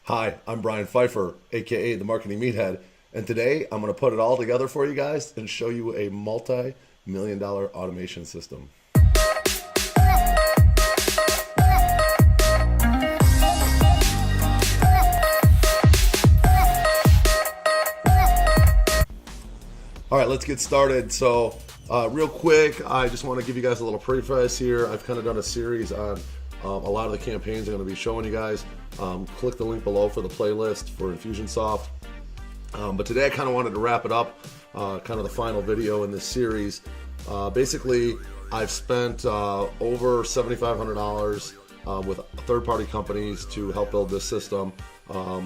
Hi, I'm Brian Pfeiffer, aka the Marketing Meathead, and today I'm going to put it all together for you guys and show you a multi-million-dollar automation system. All right, let's get started. So, real quick, I just want to give you guys a little preface here. I've kind of done a series on a lot of the campaigns I'm going to be showing you guys. Click the link below for the playlist for Infusionsoft. But today I kind of wanted to wrap it up, kind of the final video in this series. Basically, I've spent over $7,500 with third-party companies to help build this system. To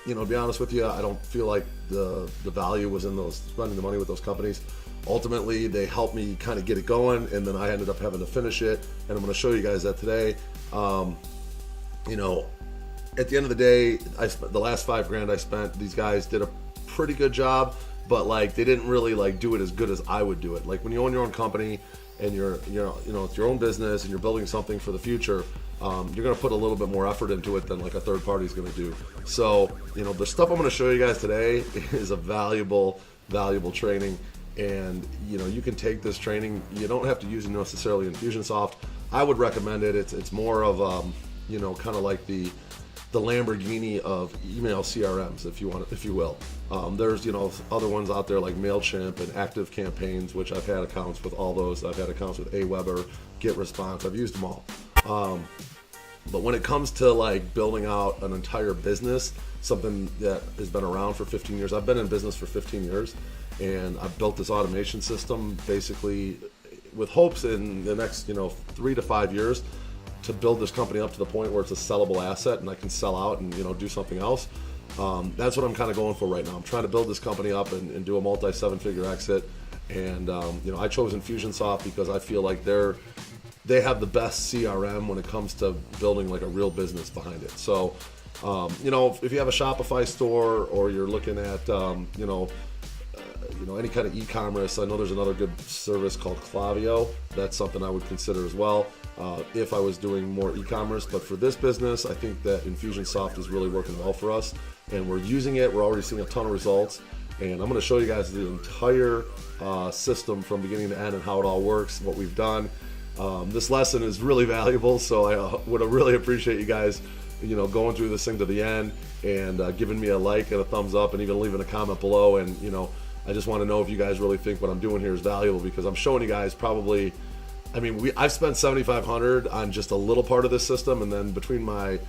be honest with you, I don't feel like the value was in those spending the money with those companies. Ultimately, they helped me kind of get it going, and then I ended up having to finish it. And I'm going to show you guys that today. At the end of the day, the last $5,000 I spent, these guys did a pretty good job, but like they didn't really do it as good as I would do it. Like when you own your own company and it's your own business and you're building something for the future, you're going to put a little bit more effort into it than like a third party is going to do. So, the stuff I'm going to show you guys today is a valuable training. And, you can take this training. You don't have to use it necessarily in Infusionsoft. I would recommend it. It's more of, kind of like the Lamborghini of email CRMs, if you will. There's, other ones out there like MailChimp and Active Campaigns, which I've had accounts with all those. I've had accounts with Aweber, GetResponse. I've used them all. But when it comes to building out an entire business, something that has been around for 15 years, I've been in business for 15 years, and I've built this automation system basically with hopes in the next, 3 to 5 years to build this company up to the point where it's a sellable asset and I can sell out and, do something else. That's what I'm kind of going for right now. I'm trying to build this company up and do a multi-7-figure exit. And, I chose Infusionsoft because I feel like they have the best CRM when it comes to building like a real business behind it. So, if you have a Shopify store or you're looking at, any kind of e-commerce, I know there's another good service called Klaviyo. That's something I would consider as well if I was doing more e-commerce. But for this business, I think that Infusionsoft is really working well for us, and we're using it. We're already seeing a ton of results, and I'm going to show you guys the entire system from beginning to end and how it all works, what we've done. This lesson is really valuable, so I would really appreciate you guys, going through this thing to the end and giving me a like and a thumbs up and even leaving a comment below. And, I just want to know if you guys really think what I'm doing here is valuable, because I'm showing you guys probably, I've spent $7,500 on just a little part of this system, and then between my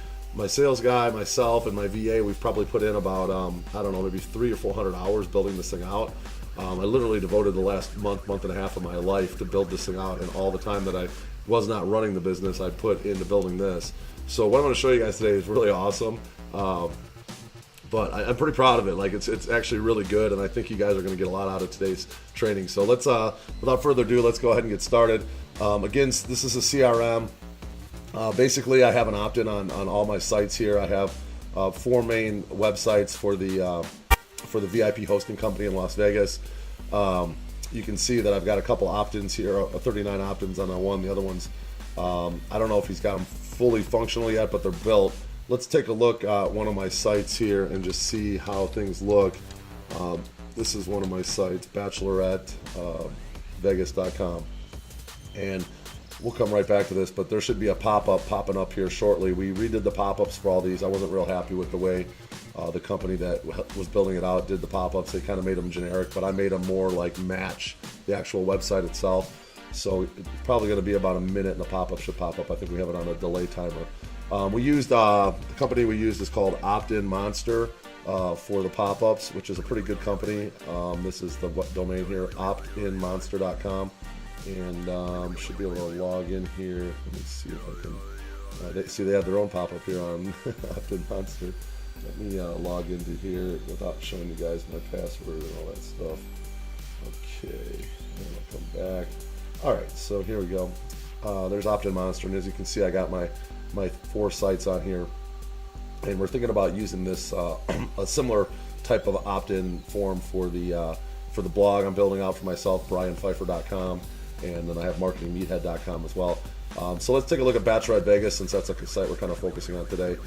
sales guy, myself, and my VA, we've probably put in about, maybe 300 or 400 hours building this thing out. I literally devoted the last month and a half of my life to build this thing out, and all the time that I was not running the business, I put into building this. So what I'm going to show you guys today is really awesome. But I'm pretty proud of it. It's actually really good, and I think you guys are going to get a lot out of today's training. So let's, without further ado, let's go ahead and get started. Again, this is a CRM. Basically, I have an opt-in on all my sites here. I have 4 main websites for the VIP hosting company in Las Vegas. You can see that I've got a couple opt-ins here, 39 opt-ins on that one. The other ones, I don't know if he's got them fully functional yet, but they're built. Let's take a look at one of my sites here and just see how things look. This is one of my sites, bachelorettevegas.com. And we'll come right back to this, but there should be a pop-up popping up here shortly. We redid the pop-ups for all these. I wasn't real happy with the way the company that was building it out did the pop-ups. They kind of made them generic, but I made them more match the actual website itself. So it's probably going to be about a minute and the pop-up should pop up. I think we have it on a delay timer. We used, the company we used is called Optin Monter for the pop-ups, which is a pretty good company. This is the domain here, optinmonster.com. And should be able to log in here. Let me see if I can. They have their own pop-up here on Optin Monter. Let me log into here without showing you guys my password and all that stuff. Okay, and I'll come back. All right, so here we go. There's Optin Monter, and as you can see, I got my 4 sites on here, and we're thinking about using this a similar type of opt-in form for the blog I'm building out for myself, brianpfeiffer.com, and then I have marketingmeathead.com as well. So let's take a look at Bachelorette Vegas, since that's a site we're kind of focusing on today.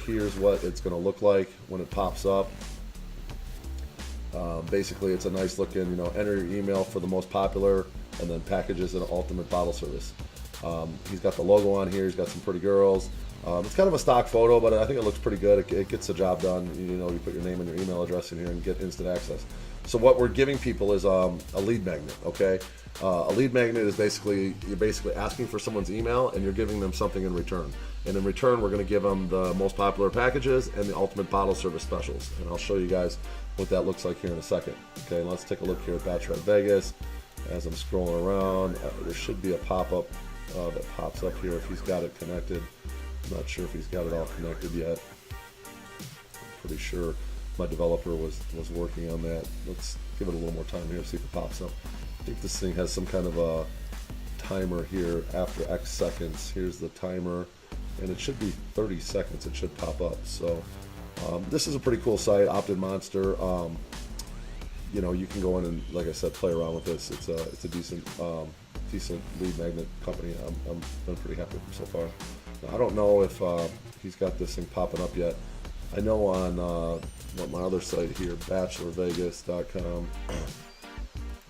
here's what it's going to look like when it pops up. Basically, it's a nice looking, enter your email for the most popular, and then packages and ultimate bottle service. He's got the logo on here. He's got some pretty girls. It's kind of a stock photo, but I think it looks pretty good. It gets the job done. You put your name and your email address in here and get instant access. So what we're giving people is a lead magnet, okay? A lead magnet is you're basically asking for someone's email and you're giving them something in return. And in return, we're going to give them the most popular packages and the ultimate bottle service specials. And I'll show you guys what that looks like here in a second. Okay, let's take a look here at Bachelorette Vegas. As I'm scrolling around, there should be a pop-up that pops up here if he's got it connected. I'm not sure if he's got it all connected yet. I'm pretty sure my developer was working on that. Let's give it a little more time here, see if it pops up. I think this thing has some kind of a timer here after X seconds. Here's the timer, and it should be 30 seconds. It should pop up. So this is a pretty cool site, Optin Monter. You can go in and, like I said, play around with this. It's a decent lead magnet company. I'm been pretty happy with them so far. Now, I don't know if he's got this thing popping up yet. I know on my other site here, bachelorvegas.com.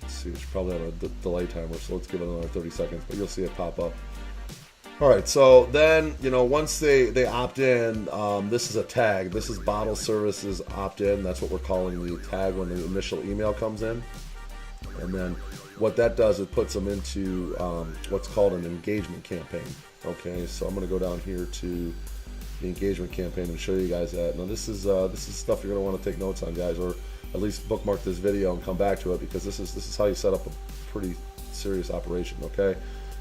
Let's see, it's probably on a delay timer, so let's give it another 30 seconds, but you'll see it pop up. All right, so then, once they opt in, this is a tag. This is bottle services opt in. That's what we're calling the tag when the initial email comes in. And then what that does, it puts them into what's called an engagement campaign. Okay, so I'm going to go down here to the engagement campaign and show you guys that. Now this is stuff you're going to want to take notes on, guys, or at least bookmark this video and come back to it, because this is how you set up a pretty serious operation. Okay.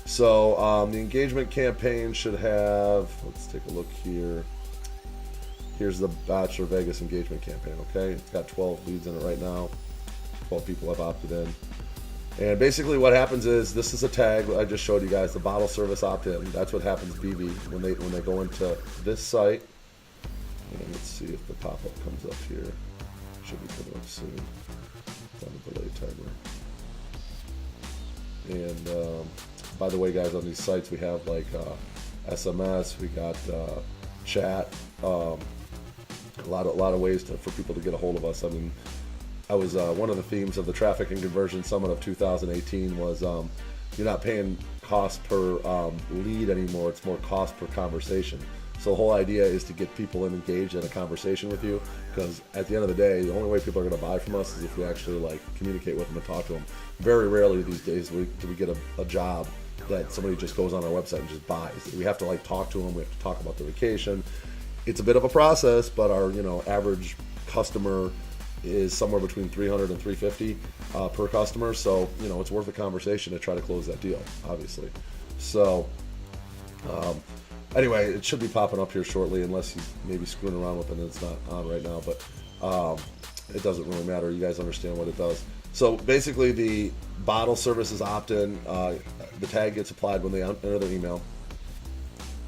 So the engagement campaign should have, let's take a look here. Here's the Bachelor Vegas engagement campaign, okay? It's got 12 leads in it right now. 12 people have opted in. And basically what happens is, this is a tag I just showed you guys, the bottle service opt-in. That's what happens, BV, when they go into this site. And let's see if the pop-up comes up here. Should be coming up soon. It's on the delay timer. And by the way, guys, on these sites we have like SMS, we got chat, a lot of ways for people to get a hold of us. I mean, I was one of the themes of the Traffic and Conversion Summit of 2018 was you're not paying cost per lead anymore; it's more cost per conversation. So the whole idea is to get people engaged in a conversation with you, because at the end of the day, the only way people are going to buy from us is if we actually communicate with them and talk to them. Very rarely these days do we get a job that somebody just goes on our website and just buys. We have to talk to them. We have to talk about the vacation. It's a bit of a process, but our average customer is somewhere between 300 and 350 per customer. So it's worth a conversation to try to close that deal, obviously. So anyway, it should be popping up here shortly, unless he's maybe screwing around with it and it's not on right now. But it doesn't really matter. You guys understand what it does. So basically, the bottle services opt-in, the tag gets applied when they enter their email.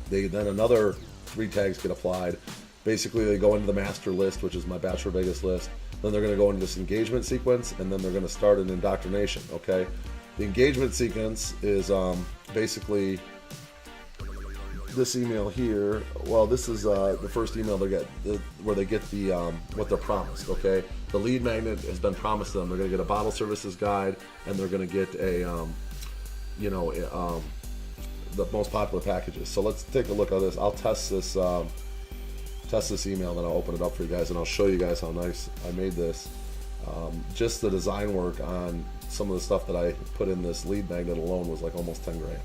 Then another 3 tags get applied. Basically, they go into the master list, which is my Bachelor Vegas list. Then they're going to go into this engagement sequence, and then they're going to start an indoctrination. Okay, the engagement sequence is basically this email here. Well, this is the first email they get, where they get the what they're promised. Okay, the lead magnet has been promised to them. They're going to get a bottle services guide, and they're going to get a the most popular packages. So let's take a look at this. I'll test this email, then I'll open it up for you guys, and I'll show you guys how nice I made this. Just the design work on some of the stuff that I put in this lead magnet alone was like almost 10 grand.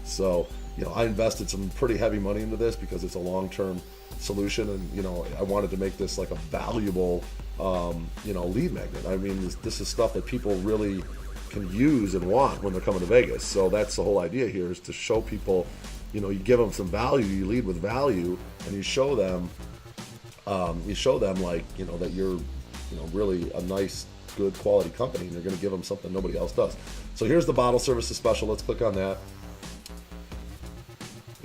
So I invested some pretty heavy money into this because it's a long-term solution, and I wanted to make this like a valuable lead magnet. I mean, this is stuff that people really can use and want when they're coming to Vegas. So that's the whole idea here, is to show people, you give them some value, you lead with value, and you show them like, that you're, really a nice, good quality company, and you're going to give them something nobody else does. So here's the bottle services special. Let's click on that.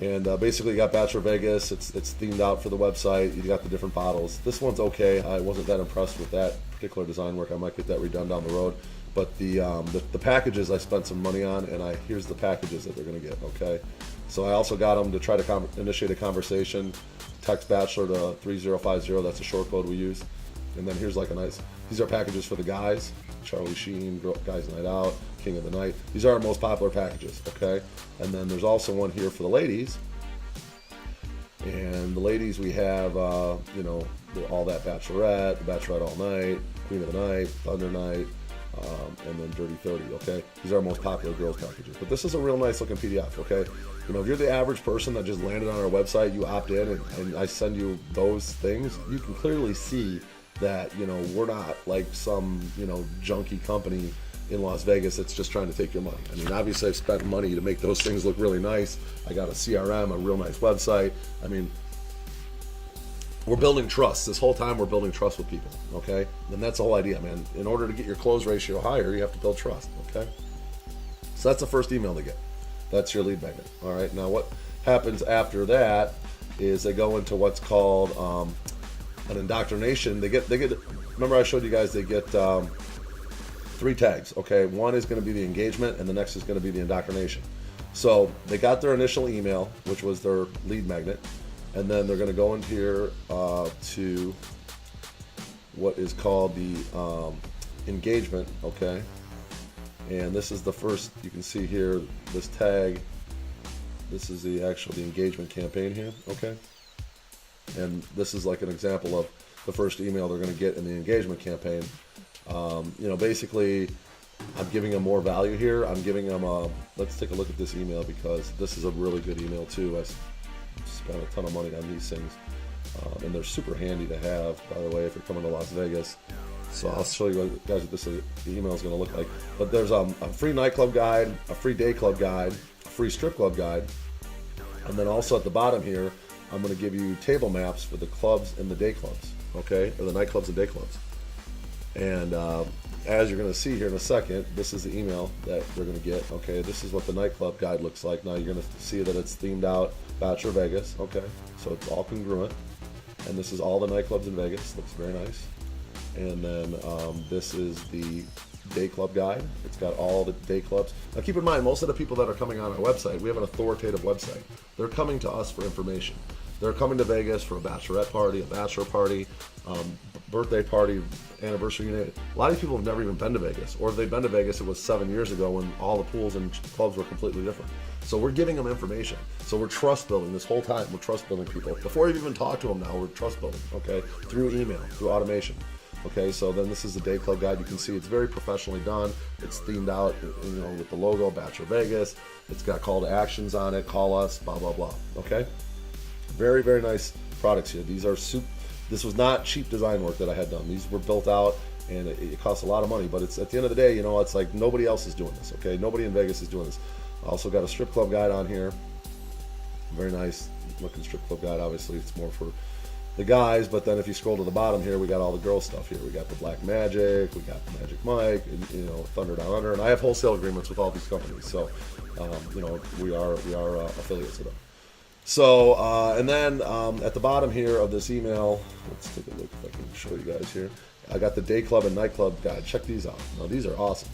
And basically you got Bachelor Vegas. It's themed out for the website. You got the different bottles. This one's okay. I wasn't that impressed with that particular design work. I might get that redone down the road. But the packages I spent some money on, and here's the packages that they're going to get. Okay, So I also got them to try to initiate a conversation. Text Bachelor to 3050. That's a short code we use. And then here's like a nice. These are packages for the guys. Charlie Sheen, Guys Night Out, King of the Night. These are our most popular packages. Okay. And then there's also one here for the ladies. And the ladies, we have, you know, all that Bachelorette, the Bachelorette All Night, Queen of the Night, Thunder Night, and then Dirty 30, okay? These are our most popular girls packages. But this is a real nice looking PDF, okay? You know, if you're the average person that just landed on our website, you opt in, and I send you those things, you can clearly see that, you know, we're not like some, you know, junky company in Las Vegas that's just trying to take your money. I mean, obviously I've spent money to make those things look really nice. I got a CRM, a real nice website. I mean, we're building trust. This whole time we're building trust with people, okay? And that's the whole idea, man. In order to get your close ratio higher, you have to build trust, okay? So that's the first email they get. That's your lead magnet, all right? Now what happens after that is they go into what's called an indoctrination. They get. Remember I showed you guys they get 3 tags, okay? One is going to be the engagement, and the next is going to be the indoctrination. So they got their initial email, which was their lead magnet, and then they're going to go into here to what is called the engagement, okay? And this is the first, you can see here, this tag. This is the engagement campaign here, okay? And this is like an example of the first email they're going to get in the engagement campaign. You know, basically, I'm giving them more value here. I'm giving them let's take a look at this email, because this is a really good email too. I spent a ton of money on these things, and they're super handy to have, by the way, if you're coming to Las Vegas. So I'll show you guys what this email is going to look like. But there's a free nightclub guide, a free day club guide, a free strip club guide, and then also at the bottom here, I'm going to give you table maps for the clubs and the day clubs, okay, or the nightclubs and day clubs. And as you're going to see here in a second, this is the email that they're going to get. Okay, this is what the nightclub guide looks like. Now you're going to see that it's themed out Bachelor Vegas. Okay, so it's all congruent. And this is all the nightclubs in Vegas. Looks very nice. And then this is the day club guide. It's got all the day clubs. Now keep in mind, most of the people that are coming on our website, we have an authoritative website. They're coming to us for information. They're coming to Vegas for a bachelorette party, a bachelor party, birthday party, anniversary. A lot of people have never even been to Vegas, or if they've been to Vegas, it was 7 years ago when all the pools and clubs were completely different. So we're giving them information. So we're trust building this whole time. We're trust building people. Before you even talk to them now, we're trust building, okay? Through email, through automation. Okay, so then this is the day club guide. You can see it's very professionally done. It's themed out, you know, with the logo, Bachelor Vegas. It's got call to actions on it, call us, blah, blah, blah, okay? Very, very nice products here. These are this was not cheap design work that I had done. These were built out, and it costs a lot of money, but it's at the end of the day, you know, it's like nobody else is doing this, okay? Nobody in Vegas is doing this. I also got a strip club guide on here. Very nice looking strip club guide. Obviously, it's more for the guys, but then if you scroll to the bottom here, we got all the girl stuff here. We got the Black Magic, we got the Magic Mike, and, you know, Thunder Down Under, and I have wholesale agreements with all these companies, so you know, we are affiliates of them. So and then at the bottom here of this email, let's take a look if I can show you guys here. I got the day club and nightclub guide. Check these out. Now these are awesome.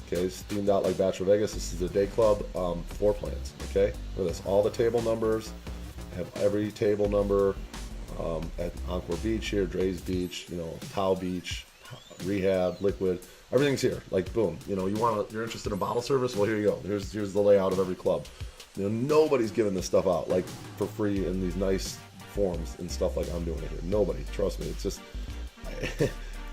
Okay, it's themed out like Bachelor Vegas. This is the day club floor plans. Okay, look at this. All the table numbers. I have every table number. At Encore Beach here, Dre's Beach, you know, Tau Beach, Rehab, Liquid, everything's here. Like boom, you know, you're interested in bottle service? Well, here you go. Here's the layout of every club. You know, nobody's giving this stuff out like for free in these nice forms and stuff like I'm doing it here. Nobody, trust me. It's just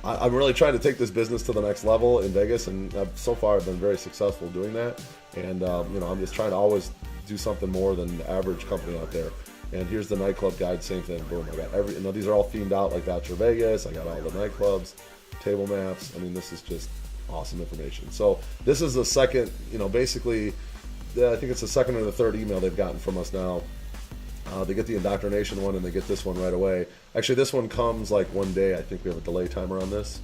I'm really trying to take this business to the next level in Vegas, and so far I've been very successful doing that. And you know, I'm just trying to always do something more than the average company out there. And here's the nightclub guide, same thing. Boom, I got you know, these are all themed out like Bachelor Vegas. I got all the nightclubs, table maps. I mean, this is just awesome information. So this is the second, you know, basically, I think it's the second or the third email they've gotten from us now. They get the indoctrination one and they get this one right away. Actually, this one comes like one day. I think we have a delay timer on this.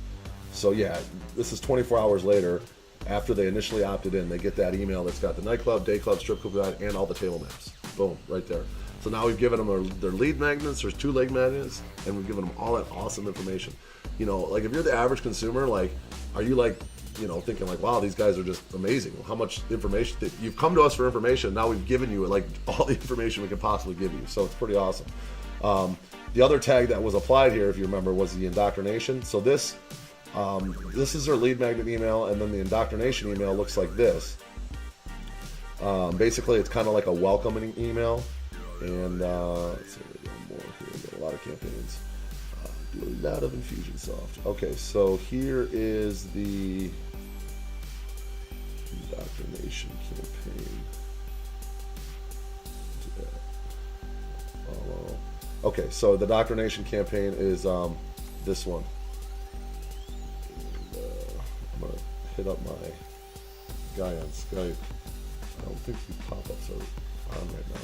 So yeah, this is 24 hours later. After they initially opted in, they get that email that's got the nightclub, day club, strip club guide, and all the table maps. Boom, right there. So now we've given them their lead magnets. There's 2 leg magnets, and we've given them all that awesome information. You know, like if you're the average consumer, like, are you like thinking like, wow, these guys are just amazing. How much information you've come to us for information. Now we've given you like all the information we could possibly give you. So it's pretty awesome. The other tag that was applied here, if you remember, was the indoctrination. So this is their lead magnet email, and then the indoctrination email looks like this. Basically, it's kind of like a welcoming email. And let's see, we got more here. We got a lot of campaigns. Do a lot of Infusionsoft. Okay, so here is the indoctrination campaign. Follow. Okay, so the indoctrination campaign is this one. And, I'm gonna hit up my guy on Skype. I don't think these pop-ups are on right now.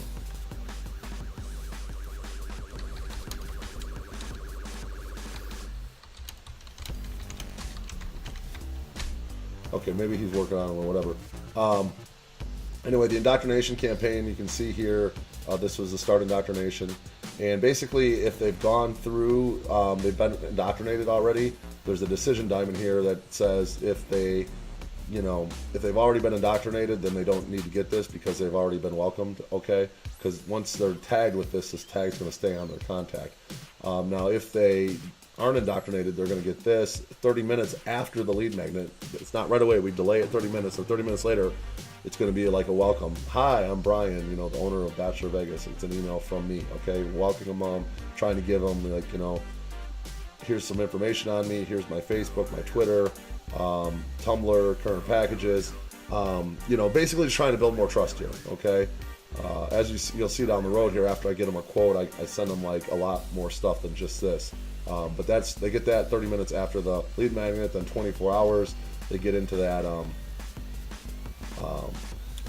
Okay, maybe he's working on it or whatever. Anyway, the indoctrination campaign, you can see here, this was the start indoctrination. And basically, if they've gone through, they've been indoctrinated already, there's a decision diamond here that says if they've already been indoctrinated, then they don't need to get this because they've already been welcomed, okay? Because once they're tagged with this tag's going to stay on their contact. Now, if they aren't indoctrinated, they're going to get this 30 minutes after the lead magnet. It's not right away. We delay it 30 minutes. So 30 minutes later, it's going to be like a welcome. Hi, I'm Brian, the owner of Bachelor Vegas. It's an email from me, okay? Welcoming them, trying to give them, like, here's some information on me. Here's my Facebook, my Twitter, Tumblr, current packages. Basically just trying to build more trust here, okay? As you'll see down the road here, after I get them a quote, I send them like a lot more stuff than just this. But they get that 30 minutes after the lead magnet, then 24 hours, they get into that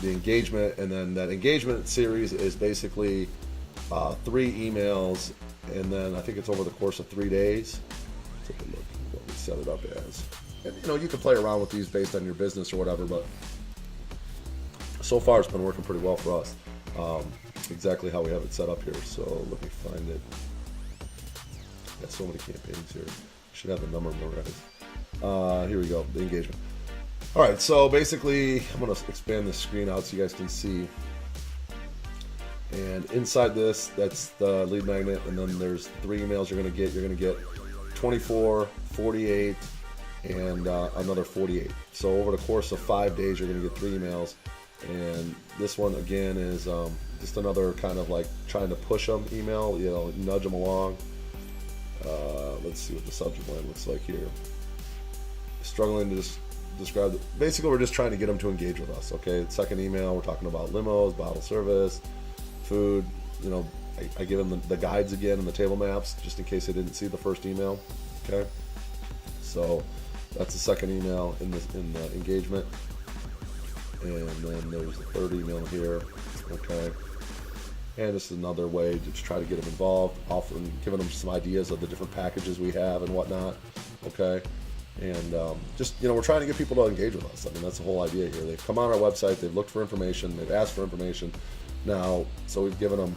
the engagement, and then that engagement series is basically 3 emails, and then I think it's over the course of 3 days. Take a look at what we set it up as. And you can play around with these based on your business or whatever, but so far it's been working pretty well for us. Exactly how we have it set up here. So let me find it. Got so many campaigns here. Should have the number memorized. Here we go, the engagement. All right, so basically, I'm going to expand the screen out so you guys can see. And inside this, that's the lead magnet, and then there's 3 emails you're going to get. You're going to get 24, 48, and another 48. So over the course of 5 days, you're going to get 3 emails. And this one, again, is just another kind of like trying to push them email, nudge them along. Let's see what the subject line looks like here. Struggling to describe it. Basically, we're just trying to get them to engage with us, okay? Second email, we're talking about limos, bottle service, food. I give them the guides again and the table maps just in case they didn't see the first email, okay? So that's the second email in the engagement. And then there's the third email here, okay? And this is another way to try to get them involved, offering, giving them some ideas of the different packages we have and whatnot, okay? And we're trying to get people to engage with us. I mean, that's the whole idea here. They've come on our website, they've looked for information, they've asked for information. Now, so we've given them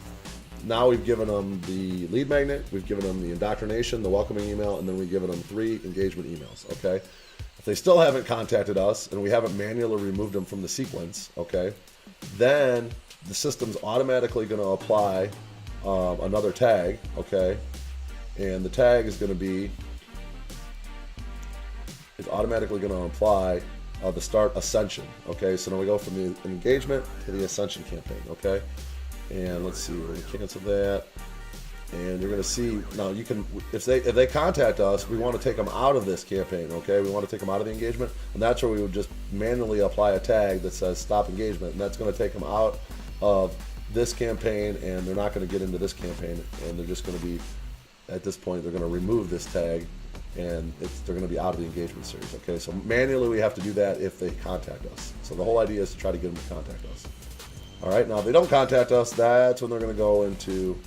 the lead magnet, we've given them the indoctrination, the welcoming email, and then we've given them 3 engagement emails, okay? If they still haven't contacted us and we haven't manually removed them from the sequence, okay, then the system's automatically going to apply another tag, okay, and the tag is going to be, it's automatically going to apply the start ascension, okay. So now we go from the engagement to the ascension campaign, okay. And let's see, we're going to cancel that, and you're going to see now you can, if they contact us, we want to take them out of this campaign, okay. We want to take them out of the engagement, and that's where we would just manually apply a tag that says stop engagement, and that's going to take them out of this campaign, and they're not going to get into this campaign, and they're just going to be, at this point, they're going to remove this tag, and they're going to be out of the engagement series, okay? So manually we have to do that if they contact us. So the whole idea is to try to get them to contact us. All right, now if they don't contact us, that's when they're going to go into,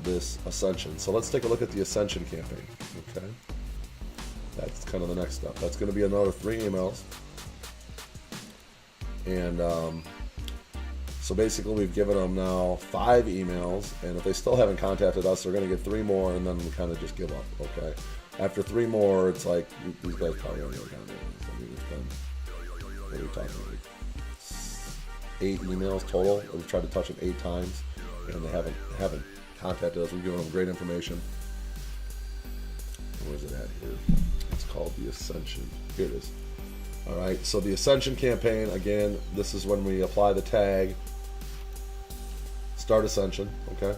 this ascension. So let's take a look at the ascension campaign, okay? That's kind of the next step. That's going to be another 3 emails. And so basically we've given them now 5 emails, and if they still haven't contacted us, they're going to get 3 more, and then we kind of just give up, okay? After 3 more, it's like, these guys probably don't know what kind of it is. I mean, it's been, what are we talking about? 8 emails total. We've tried to touch them 8 times, and they haven't contacted us. We've given them great information. Where's it at here? It's called the Ascension. Here it is. All right, so the Ascension campaign, again, this is when we apply the tag, start Ascension, okay?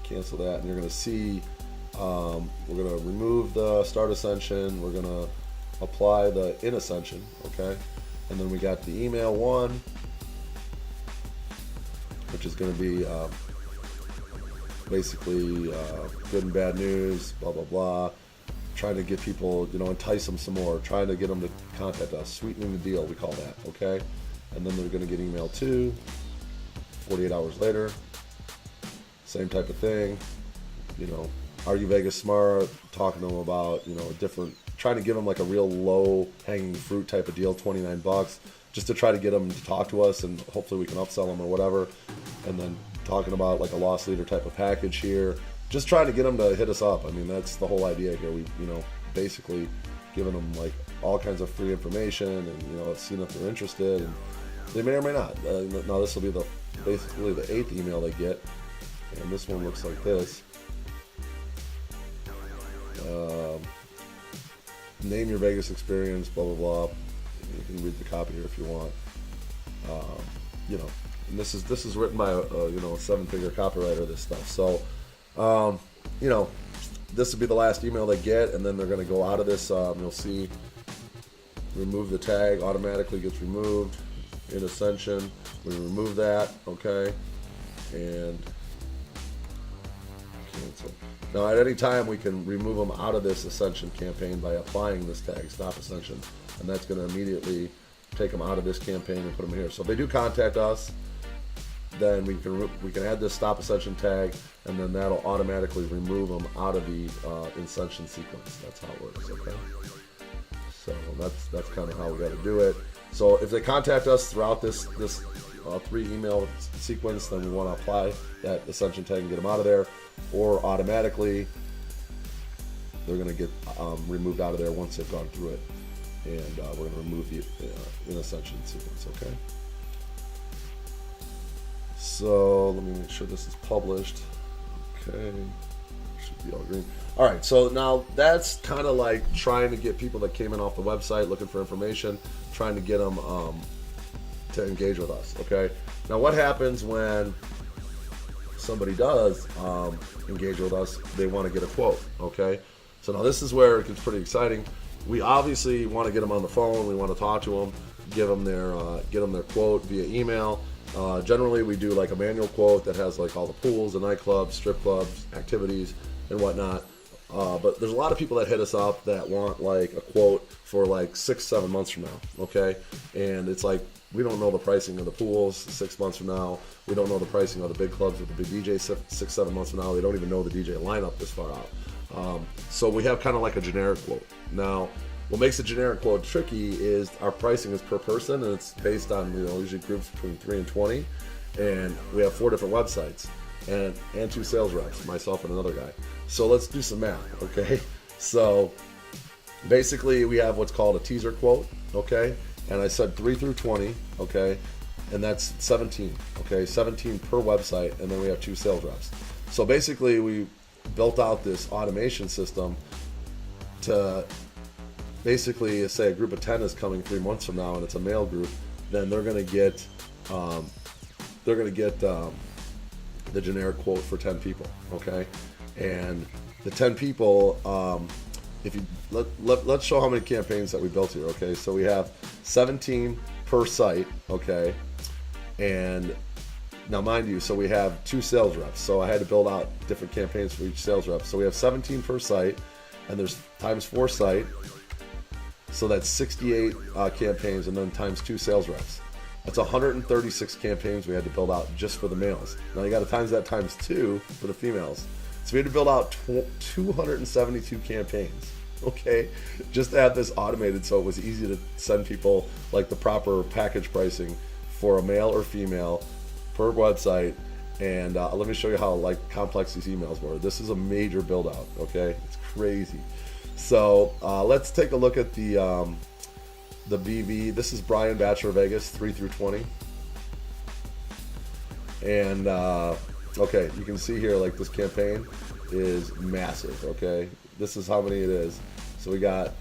Cancel that, and you're gonna see, we're gonna remove the start Ascension, we're gonna apply the in Ascension, okay? And then we got the email 1, which is gonna be basically good and bad news, blah, blah, blah. Trying to get people, entice them some more, trying to get them to contact us, sweetening the deal, we call that, okay? And then they're gonna get email 2, 48 hours later, same type of thing, are you Vegas smart, talking to them about, trying to give them like a real low hanging fruit type of deal, $29, just to try to get them to talk to us, and hopefully we can upsell them or whatever. And then talking about like a loss leader type of package here, just trying to get them to hit us up. I mean, that's the whole idea here. We, basically giving them like all kinds of free information, and seeing if they're interested, and they may or may not. Now this will be basically the 8th email they get, and this one looks like this. Name your Vegas experience, blah blah blah. You can read the copy here if you want. And this is written by a 7-figure copywriter. This stuff. So, this will be the last email they get, and then they're going to go out of this. You'll see, remove the tag automatically gets removed in Ascension. We remove that, okay, and cancel. Now, at any time, we can remove them out of this Ascension campaign by applying this tag, stop Ascension, and that's going to immediately take them out of this campaign and put them here. So if they do contact us, then we can add this stop Ascension tag, and then that'll automatically remove them out of the Ascension sequence. That's how it works, okay? So that's kind of how we got to do it. So if they contact us throughout this 3 email sequence, then we want to apply that Ascension tag and get them out of there, or automatically they're going to get removed out of there once they've gone through it, and we're going to remove the in Ascension sequence, okay? So let me make sure this is published. Okay, should be all green. All right, so now that's kind of like trying to get people that came in off the website looking for information, trying to get them to engage with us, okay? Now what happens when somebody does engage with us? They want to get a quote, okay? So now this is where it gets pretty exciting. We obviously want to get them on the phone. We want to talk to them, get them their quote via email. Generally, we do like a manual quote that has like all the pools, the nightclubs, strip clubs, activities, and whatnot. But there's a lot of people that hit us up that want like a quote for like 6-7 months from now, okay? And it's like, we don't know the pricing of the pools 6 months from now. We don't know the pricing of the big clubs with the big DJs 6-7 months from now. They don't even know the DJ lineup this far out. So we have kind of like a generic quote. Now, what makes a generic quote tricky is our pricing is per person, and it's based on usually groups between 3 and 20, and we have 4 different websites and 2 sales reps, myself and another guy. So let's do some math, okay? So basically we have what's called a teaser quote, okay? And I said 3 through 20, okay? And that's 17, okay? 17 per website, and then we have 2 sales reps. So basically we built out this automation system to basically say a group of 10 is coming 3 months from now and it's a male group, then they're going to get the generic quote for 10 people, okay? And the 10 people, if you let's show how many campaigns that we built here, okay? So we have 17 per site, okay? And now mind you, so we have 2 sales reps, so I had to build out different campaigns for each sales rep. So we have 17 per site, and there's times 4 site, so that's 68 campaigns, and then times 2 sales reps. That's 136 campaigns we had to build out just for the males. Now you got to times that times 2 for the females. So we had to build out 272 campaigns, okay, just to have this automated so it was easy to send people like the proper package pricing for a male or female per website, And let me show you how like complex these emails were. This is a major build out, okay? It's crazy. So let's take a look at the BV. This is Brian, Bachelor Vegas, 3 through 20. And okay, you can see here like this campaign is massive, okay? This is how many it is. So we got,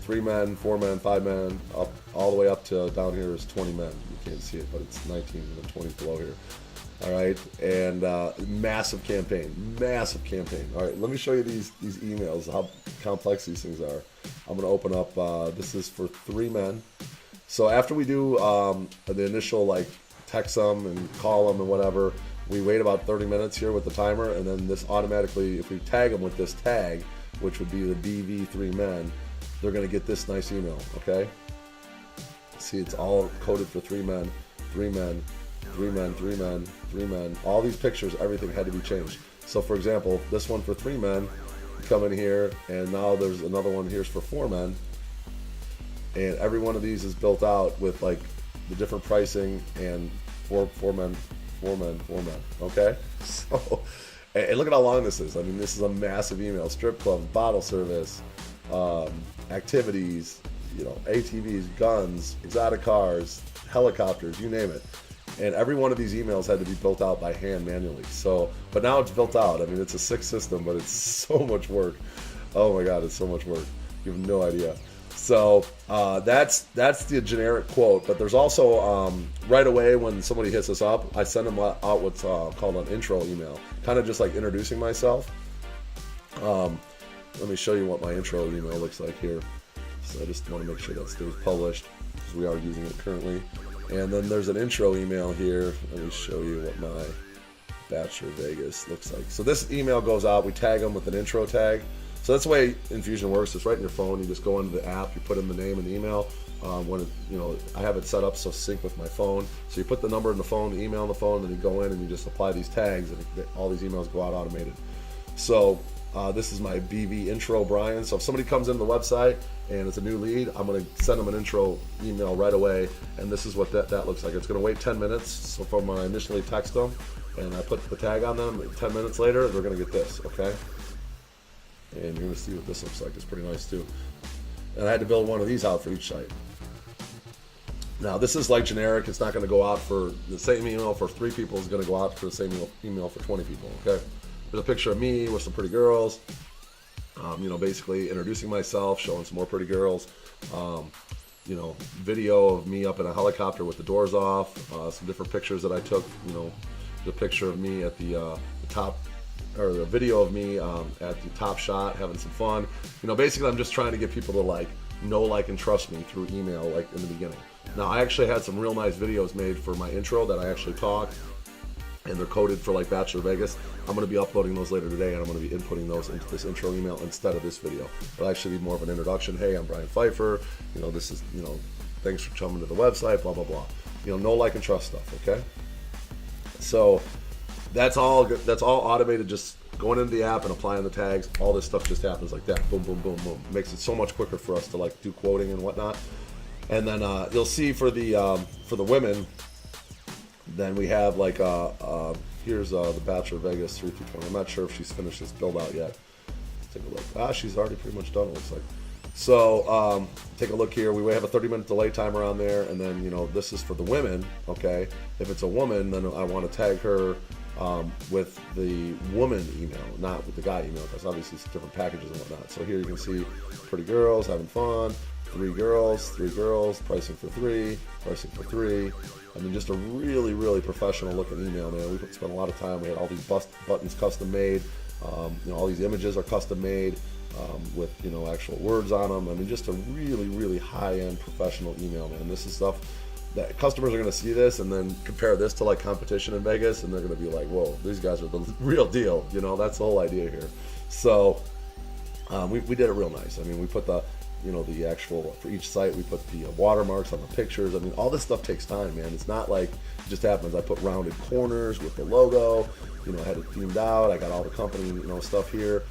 3 men, 4 men, 5 men, up all the way up to down here is 20 men. You can't see it, but it's 19 and then 20 below here. All right, and massive campaign. All right, let me show you these emails, how complex these things are. I'm gonna open up, this is for 3 men. So after we do the initial like text them and call them and whatever, we wait about 30 minutes here with the timer, and then this automatically, if we tag them with this tag, which would be the BV3 men, they're gonna get this nice email, okay? See, it's all coded for 3 men, 3 men, 3 men, 3 men, 3 men. All these pictures, everything had to be changed. So for example, this one for 3 men, you come in here, and now there's another one here's for 4 men. And every one of these is built out with like the different pricing and four men, okay? So, and look at how long this is. I mean, this is a massive email. Strip clubs, bottle service, activities, ATVs, guns, exotic cars, helicopters, you name it. And every one of these emails had to be built out by hand manually. So, but now it's built out. I mean, it's a 6 system, but it's so much work. Oh my God, it's so much work. You have no idea. So that's the generic quote. But there's also right away when somebody hits us up, I send them out what's called an intro email, kind of just like introducing myself. Let me show you what my intro email looks like here. So I just want to make sure that stays published because we are using it currently. And then there's an intro email here. Let me show you what my Bachelor Vegas looks like. So this email goes out. We tag them with an intro tag. So that's the way Infusion works. It's right in your phone. You just go into the app. You put in the name and the email. When it, I have it set up so sync with my phone. So you put the number in the phone, the email in the phone, and then you go in and you just apply these tags, and all these emails go out automated. So this is my BV intro, Brian. So if somebody comes into the website and it's a new lead, I'm going to send them an intro email right away. And this is what that looks like. It's going to wait 10 minutes. So from when I initially text them and I put the tag on them, 10 minutes later, they're going to get this, okay? And you're going to see what this looks like. It's pretty nice too. And I had to build one of these out for each site. Now this is like generic. It's not going to go out for the same email for 3 people. It's going to go out for the same email for 20 people, okay? There's a picture of me with some pretty girls, basically introducing myself, showing some more pretty girls, video of me up in a helicopter with the doors off, some different pictures that I took, the picture of me at the top, or the video of me at the top shot having some fun. Basically I'm just trying to get people to know, like, and trust me through email, like in the beginning. Now I actually had some real nice videos made for my intro that I actually talk, and they're coded for like Bachelor Vegas. I'm going to be uploading those later today, and I'm going to be inputting those into this intro email instead of this video. It'll actually be more of an introduction. Hey, I'm Brian Pfeiffer. This is, thanks for coming to the website, blah, blah, blah. Know, like, and trust stuff, okay? So that's all automated, just going into the app and applying the tags. All this stuff just happens like that. Boom, boom, boom, boom. Makes it so much quicker for us to do quoting and whatnot. And then you'll see for the women, then we have here's the Bachelor Vegas 3 through 20. I'm not sure if she's finished this build out yet. Take a look. She's already pretty much done, it looks like. So take a look here. We have a 30-minute delay timer on there, and then this is for the women. Okay, if it's a woman, then I want to tag her with the woman email, not with the guy email, because obviously it's different packages and whatnot. So here you can see pretty girls having fun. 3 girls, pricing for 3, pricing for 3. I mean, just a really, really professional looking email, man. We spent a lot of time. We had all these buttons custom made. All these images are custom made with, actual words on them. I mean, just a really, really high-end professional email, man. This is stuff that customers are going to see this and then compare this to competition in Vegas, and they're going to be like, whoa, these guys are the real deal. That's the whole idea here. So we did it real nice. I mean, we put the actual, for each site, we put the watermarks on the pictures. I mean, all this stuff takes time, man. It's not like it just happens. I put rounded corners with the logo. I had it themed out. I got all the company, stuff here.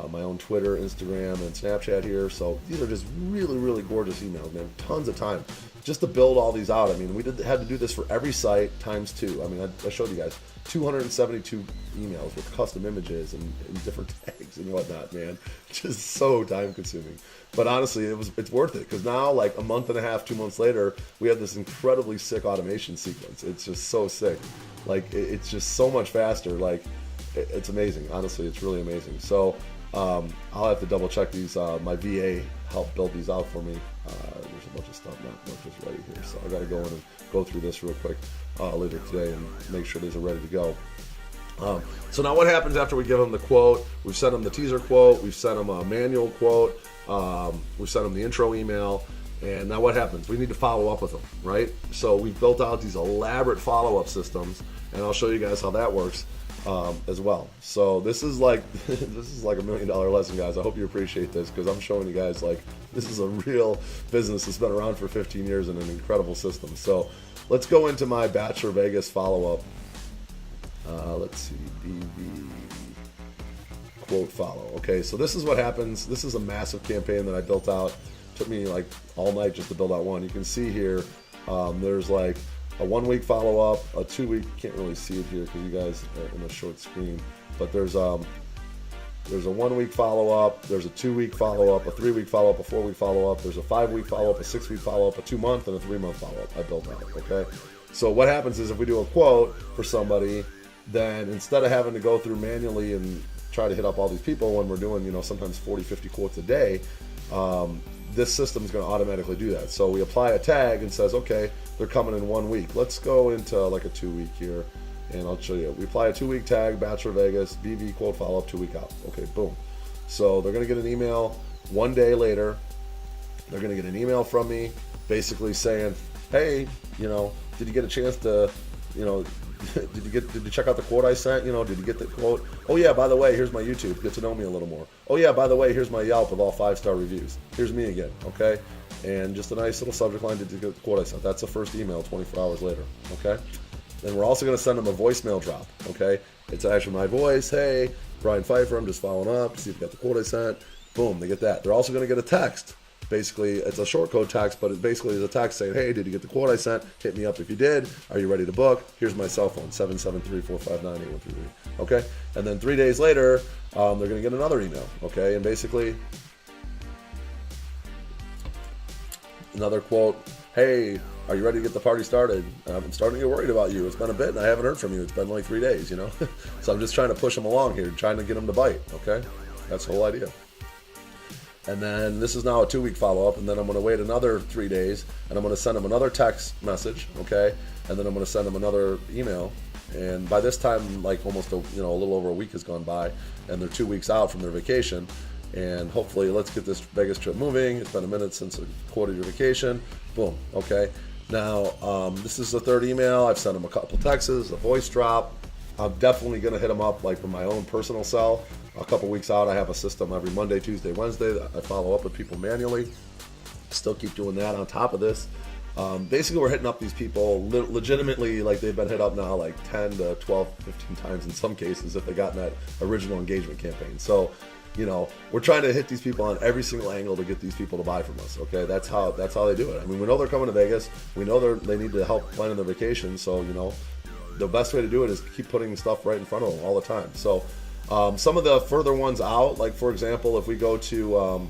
my own Twitter, Instagram, and Snapchat here. So these are just really, really gorgeous emails, man. Tons of time just to build all these out. I mean, we had to do this for every site times 2. I mean, I showed you guys 272 emails with custom images and different tags and whatnot, man. Just so time consuming. But honestly, it's worth it, because now, like a month and a half, 2 months later, we have this incredibly sick automation sequence. It's just so sick. Like, it's just so much faster. Like, it's amazing. Honestly, it's really amazing. So I'll have to double check these. My VA helped build these out for me. There's a bunch of stuff not much is ready here, so I got to go in and go through this real quick later today and make sure these are ready to go. So now what happens after we give them the quote? We've sent them the teaser quote, we've sent them a manual quote, we've sent them the intro email, and now what happens? We need to follow up with them, right? So we've built out these elaborate follow-up systems, and I'll show you guys how that works as well. So this is like $1 million lesson, guys. I hope you appreciate this, because I'm showing you guys, like, this is a real business that's been around for 15 years and an incredible system. So let's go into my Bachelor Vegas follow-up. Let's see, BV quote follow. Okay, so this is what happens. This is a massive campaign that I built out. Took me like all night just to build out one. You can see here, there's like a 1 week follow-up, a 2 week, can't really see it here because you guys are in a short screen, but there's a 1 week follow-up, there's a 2 week follow-up, a 3 week follow-up, a 4 week follow-up, there's a 5 week follow-up, a 6 week follow-up, a 2 month, and a 3 month follow-up I built out, okay? So what happens is, if we do a quote for somebody, then instead of having to go through manually and try to hit up all these people when we're doing, sometimes 40, 50 quotes a day, this system is going to automatically do that. So we apply a tag and says, okay, they're coming in 1 week. Let's go into like a 2 week here, and I'll show you. We apply a 2 week tag, Bachelor Vegas, BV quote follow-up, 2 week out. Okay, boom. So they're going to get an email 1 day later. They're going to get an email from me basically saying, hey, did you get a chance to, did you check out the quote I sent? Did you get the quote? Oh yeah, by the way, here's my YouTube. Get to know me a little more. Oh yeah, by the way, here's my Yelp with all 5-star reviews. Here's me again, okay? And just a nice little subject line, did you get the quote I sent? That's the first email 24 hours later, okay? Then we're also going to send them a voicemail drop, okay? It's actually my voice. Hey, Brian Pfeiffer, I'm just following up, see if you got the quote I sent. Boom, they get that. They're also going to get a text. Basically, it's a short code text, but it basically is a text saying, hey, did you get the quote I sent? Hit me up if you did. Are you ready to book? Here's my cell phone, 773-459-8133. Okay? And then 3 days later, they're going to get another email. Okay? And basically, another quote, hey, are you ready to get the party started? I'm starting to get worried about you. It's been a bit, and I haven't heard from you. It's been like 3 days, So I'm just trying to push them along here, trying to get them to bite. Okay? That's the whole idea. And then this is now a 2 week follow-up, and then I'm going to wait another 3 days, and I'm going to send them another text message, okay? And then I'm going to send them another email. And by this time, like almost a little over a week has gone by, and they're 2 weeks out from their vacation. And hopefully, let's get this Vegas trip moving. It's been a minute since I quoted your vacation. Boom, okay? Now, this is the third email. I've sent them a couple texts, a voice drop. I'm definitely going to hit them up like from my own personal cell. A couple weeks out, I have a system every Monday, Tuesday, Wednesday that I follow up with people manually. Still keep doing that on top of this. Basically, we're hitting up these people legitimately, like they've been hit up now like 10 to 12, 15 times in some cases if they got in that original engagement campaign. So, we're trying to hit these people on every single angle to get these people to buy from us. Okay, that's how they do it. I mean, we know they're coming to Vegas. We know they need to help planning their vacation. So, the best way to do it is keep putting stuff right in front of them all the time. So some of the further ones out, like for example, if we go to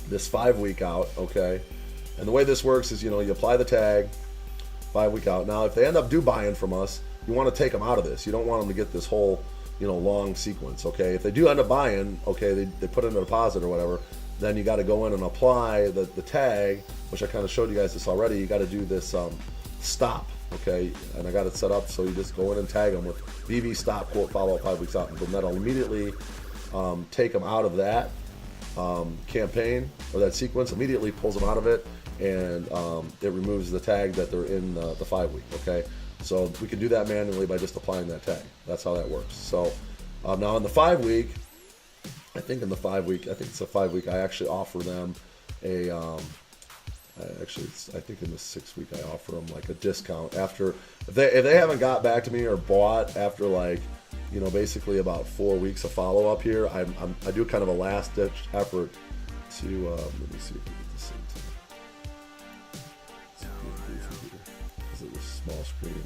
this 5 week out, okay, and the way this works is, you apply the tag, 5 week out. Now, if they end up buying from us, you want to take them out of this. You don't want them to get this whole, long sequence, okay? If they do end up buying, okay, they put in a deposit or whatever, then you got to go in and apply the tag, which I kind of showed you guys this already. You got to do this stop. Okay, and I got it set up so you just go in and tag them with BV stop quote follow up 5 weeks out, and that'll immediately take them out of that campaign or that sequence. Immediately pulls them out of it, and it removes the tag that they're in the 5 week. Okay, so we can do that manually by just applying that tag. That's how that works. So now in the 5 week, I think it's a 5 week. I actually offer them a I think in the 6 week I offer them like a discount after if they haven't got back to me or bought after like basically about 4 weeks of follow-up here. I do kind of a last-ditch effort to, let me see if we get this into, is it a small screen?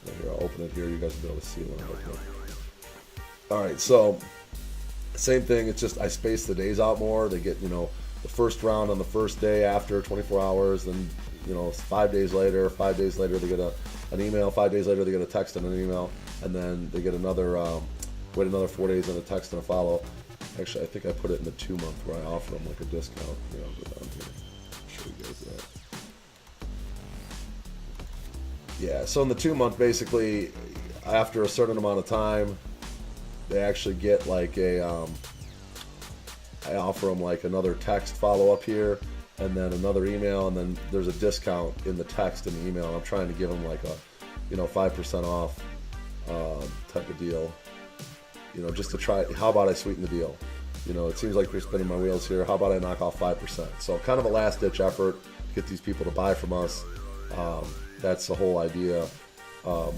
Here, I'll open it here. You guys will be able to see when I open it. All right, so same thing. It's just I space the days out more. They get, the first round on the first day after 24 hours, then 5 days later. 5 days later they get an email. 5 days later they get a text and an email, and then they get another wait another 4 days and a text and a follow. Actually, I think I put it in the 2 month where I offer them like a discount. Yeah, I'll go down here. I'll show you guys that. Yeah, so in the 2 month, basically, after a certain amount of time, they actually get like I offer them like another text follow up here, and then another email, and then there's a discount in the text and the email. And I'm trying to give them like a, 5% off type of deal, just to try. How about I sweeten the deal? It seems like we're spinning my wheels here. How about I knock off 5%? So kind of a last ditch effort to get these people to buy from us. That's the whole idea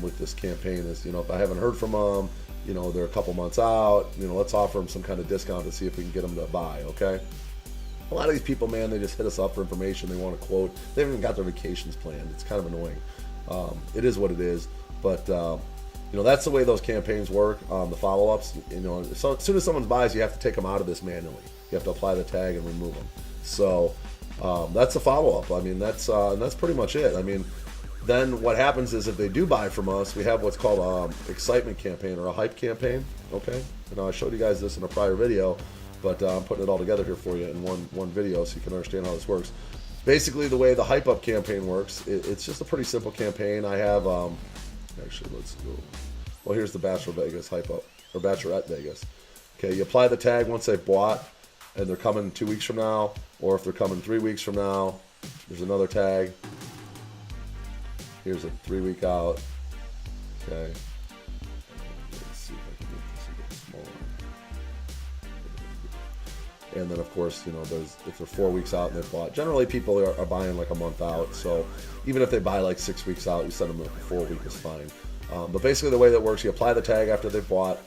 with this campaign is, if I haven't heard from them, they're a couple months out, let's offer them some kind of discount to see if we can get them to buy, okay? A lot of these people, man, they just hit us up for information. They want a quote. They haven't even got their vacations planned. It's kind of annoying. It is what it is. But, that's the way those campaigns work, the follow-ups. So as soon as someone buys, you have to take them out of this manually. You have to apply the tag and remove them. So that's a follow-up. I mean, that's pretty much it. I mean, then what happens is if they do buy from us, we have what's called excitement campaign or a hype campaign, okay? I showed you guys this in a prior video, but I'm putting it all together here for you in one video so you can understand how this works. Basically, the way the hype up campaign works, it's just a pretty simple campaign. I have, actually, let's go. Well, here's the Bachelor Vegas hype up, or Bachelorette Vegas. Okay, you apply the tag once they've bought, and they're coming 2 weeks from now, or if they're coming 3 weeks from now, there's another tag. Here's a 3 week out. Okay. Let's see if I can make this a bit smaller. And then, of course, if they're 4 weeks out and they've bought, generally people are buying like a month out. So even if they buy like 6 weeks out, you send them a 4 week is fine. But basically, the way that works, you apply the tag after they've bought,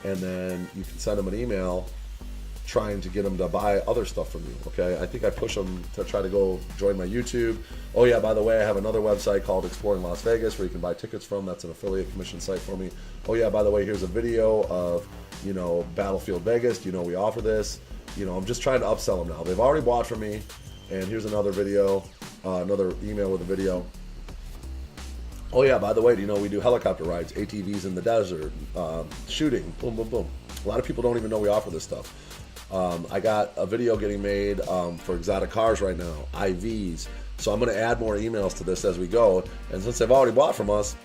and then you can send them an email trying to get them to buy other stuff from you, okay? I think I push them to try to go join my YouTube. Oh yeah, by the way, I have another website called Exploring Las Vegas where you can buy tickets from. That's an affiliate commission site for me. Oh yeah, by the way, here's a video of, Battlefield Vegas. We offer this. I'm just trying to upsell them now. They've already bought from me, and here's another video, another email with a video. Oh yeah, by the way, we do helicopter rides, ATVs in the desert, shooting, boom, boom, boom. A lot of people don't even know we offer this stuff. I got a video getting made for exotic cars right now, IVs. So I'm going to add more emails to this as we go. And since they've already bought from us,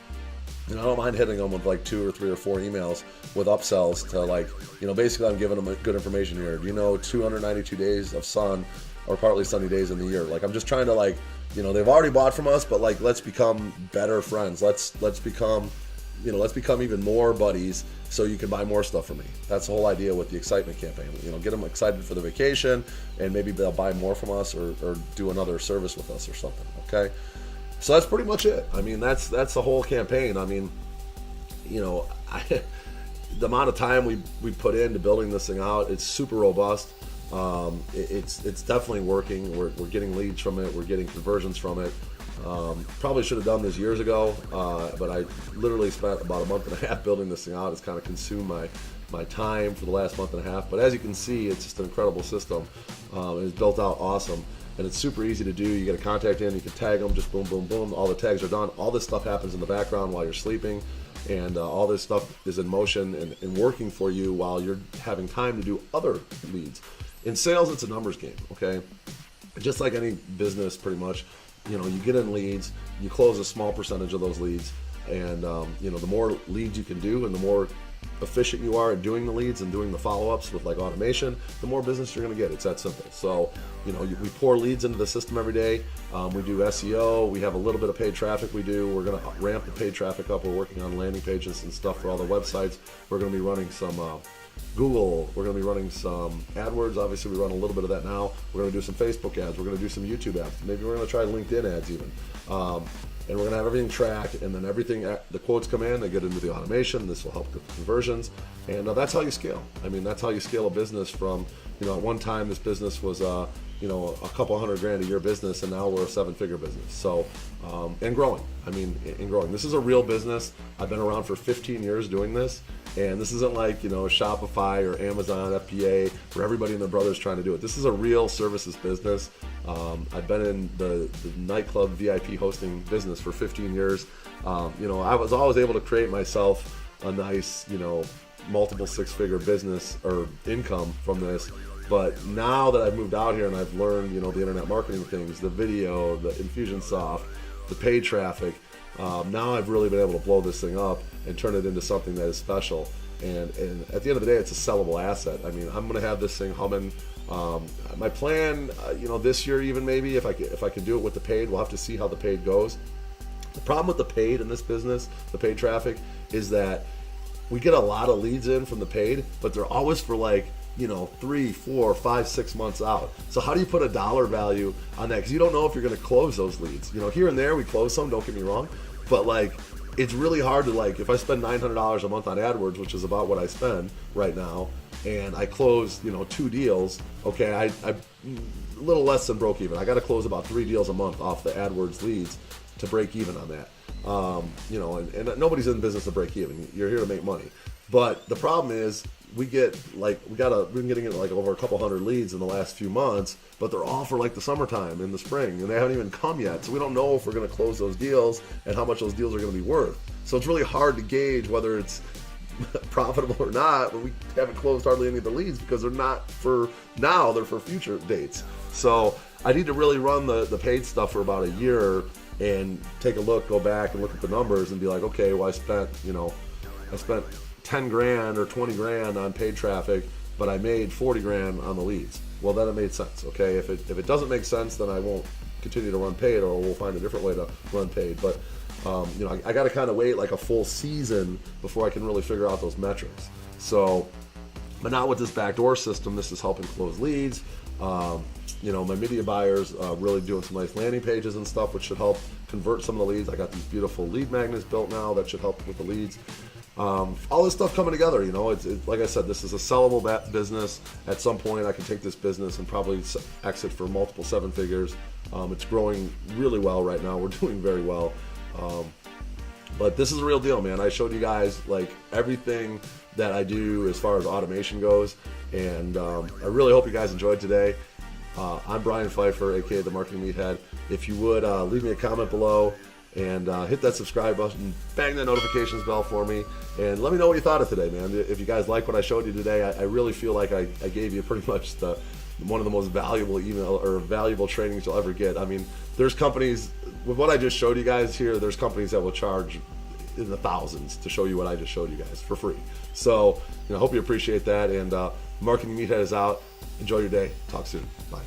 I don't mind hitting them with like 2 or 3 or 4 emails with upsells to basically I'm giving them good information here. 292 days of sun or partly sunny days in the year. Like I'm just trying to they've already bought from us, but let's become better friends. Let's become even more buddies so you can buy more stuff from me. That's the whole idea with the excitement campaign. Get them excited for the vacation, and maybe they'll buy more from us or do another service with us or something, okay? So that's pretty much it. I mean, that's the whole campaign. I mean, the amount of time we put into building this thing out, it's super robust. It's definitely working. We're getting leads from it. We're getting conversions from it. Probably should have done this years ago, but I literally spent about a month and a half building this thing out. It's kind of consumed my time for the last month and a half. But as you can see, it's just an incredible system. It's built out awesome, and it's super easy to do. You get a contact in, you can tag them, just boom, boom, boom. All the tags are done. All this stuff happens in the background while you're sleeping, and all this stuff is in motion and working for you while you're having time to do other leads. In sales, it's a numbers game, okay? Just like any business, pretty much. You get in leads, you close a small percentage of those leads, and the more leads you can do and the more efficient you are at doing the leads and doing the follow-ups with like automation, the more business you're going to get. It's that simple. So, we pour leads into the system every day. We do SEO. We have a little bit of paid traffic we do. We're going to ramp the paid traffic up. We're working on landing pages and stuff for all the websites. We're going to be running some Google. We're going to be running some AdWords. Obviously, we run a little bit of that now. We're going to do some Facebook ads. We're going to do some YouTube ads. Maybe we're going to try LinkedIn ads even. and we're gonna have everything tracked, and then everything, the quotes come in, they get into the automation. This will help with the conversions, and that's how you scale. I mean, that's how you scale a business from, at one time this business was a couple $100,000 a year business, and now we're a 7-figure business. So, and growing. I mean, and growing. This is a real business. I've been around for 15 years doing this, and this isn't like, Shopify or Amazon, FBA, where everybody and their brother's trying to do it. This is a real services business. I've been in the nightclub VIP hosting business for 15 years. I was always able to create myself a nice, multiple 6-figure business or income from this. But now that I've moved out here and I've learned, the internet marketing things, the video, the Infusionsoft, the paid traffic, now I've really been able to blow this thing up and turn it into something that is special. And at the end of the day, it's a sellable asset. I mean, I'm going to have this thing humming. My plan, this year even maybe, if I can do it with the paid, we'll have to see how the paid goes. The problem with the paid in this business, the paid traffic, is that we get a lot of leads in from the paid, but they're always for 3, 4, 5, 6 months out. So how do you put a dollar value on that? Because you don't know if you're going to close those leads. Here and there we close some, don't get me wrong, but it's really hard to if I spend $900 a month on AdWords, which is about what I spend right now, and I close 2 deals. Okay, I a little less than broke even. I got to close about 3 deals a month off the AdWords leads to break even on that. And nobody's in the business to break even. You're here to make money. But the problem is we've been getting over a couple hundred leads in the last few months, but they're all for the summertime in the spring, and they haven't even come yet. So we don't know if we're going to close those deals and how much those deals are going to be worth. So it's really hard to gauge whether it's profitable or not when we haven't closed hardly any of the leads, because they're not for now, they're for future dates. So I need to really run the paid stuff for about a year and take a look, go back and look at the numbers and be like, okay, well I spent 10 grand or 20 grand on paid traffic, but I made 40 grand on the leads. Well, then it made sense. Okay, if it doesn't make sense, then I won't continue to run paid, or we'll find a different way to run paid. But I got to kind of wait a full season before I can really figure out those metrics. So, but not with this backdoor system. This is helping close leads. My media buyers really doing some nice landing pages and stuff, which should help convert some of the leads. I got these beautiful lead magnets built now that should help with the leads. All this stuff coming together, it's like I said, this is a sellable business. At some point I can take this business and probably exit for multiple 7 figures. It's growing really well right now. We're doing very well. But this is a real deal, man. I showed you guys everything that I do as far as automation goes, and I really hope you guys enjoyed today. I'm Brian Pfeiffer, aka the Marketing Meathead. If you would leave me a comment below and hit that subscribe button, bang that notifications bell for me, and let me know what you thought of today, man. If you guys like what I showed you today, I really feel like I gave you pretty much one of the most valuable valuable trainings you'll ever get. I mean, there's companies, with what I just showed you guys here, there's companies that will charge in the thousands to show you what I just showed you guys for free. So I hope you appreciate that, and Marketing Meathead is out. Enjoy your day. Talk soon. Bye.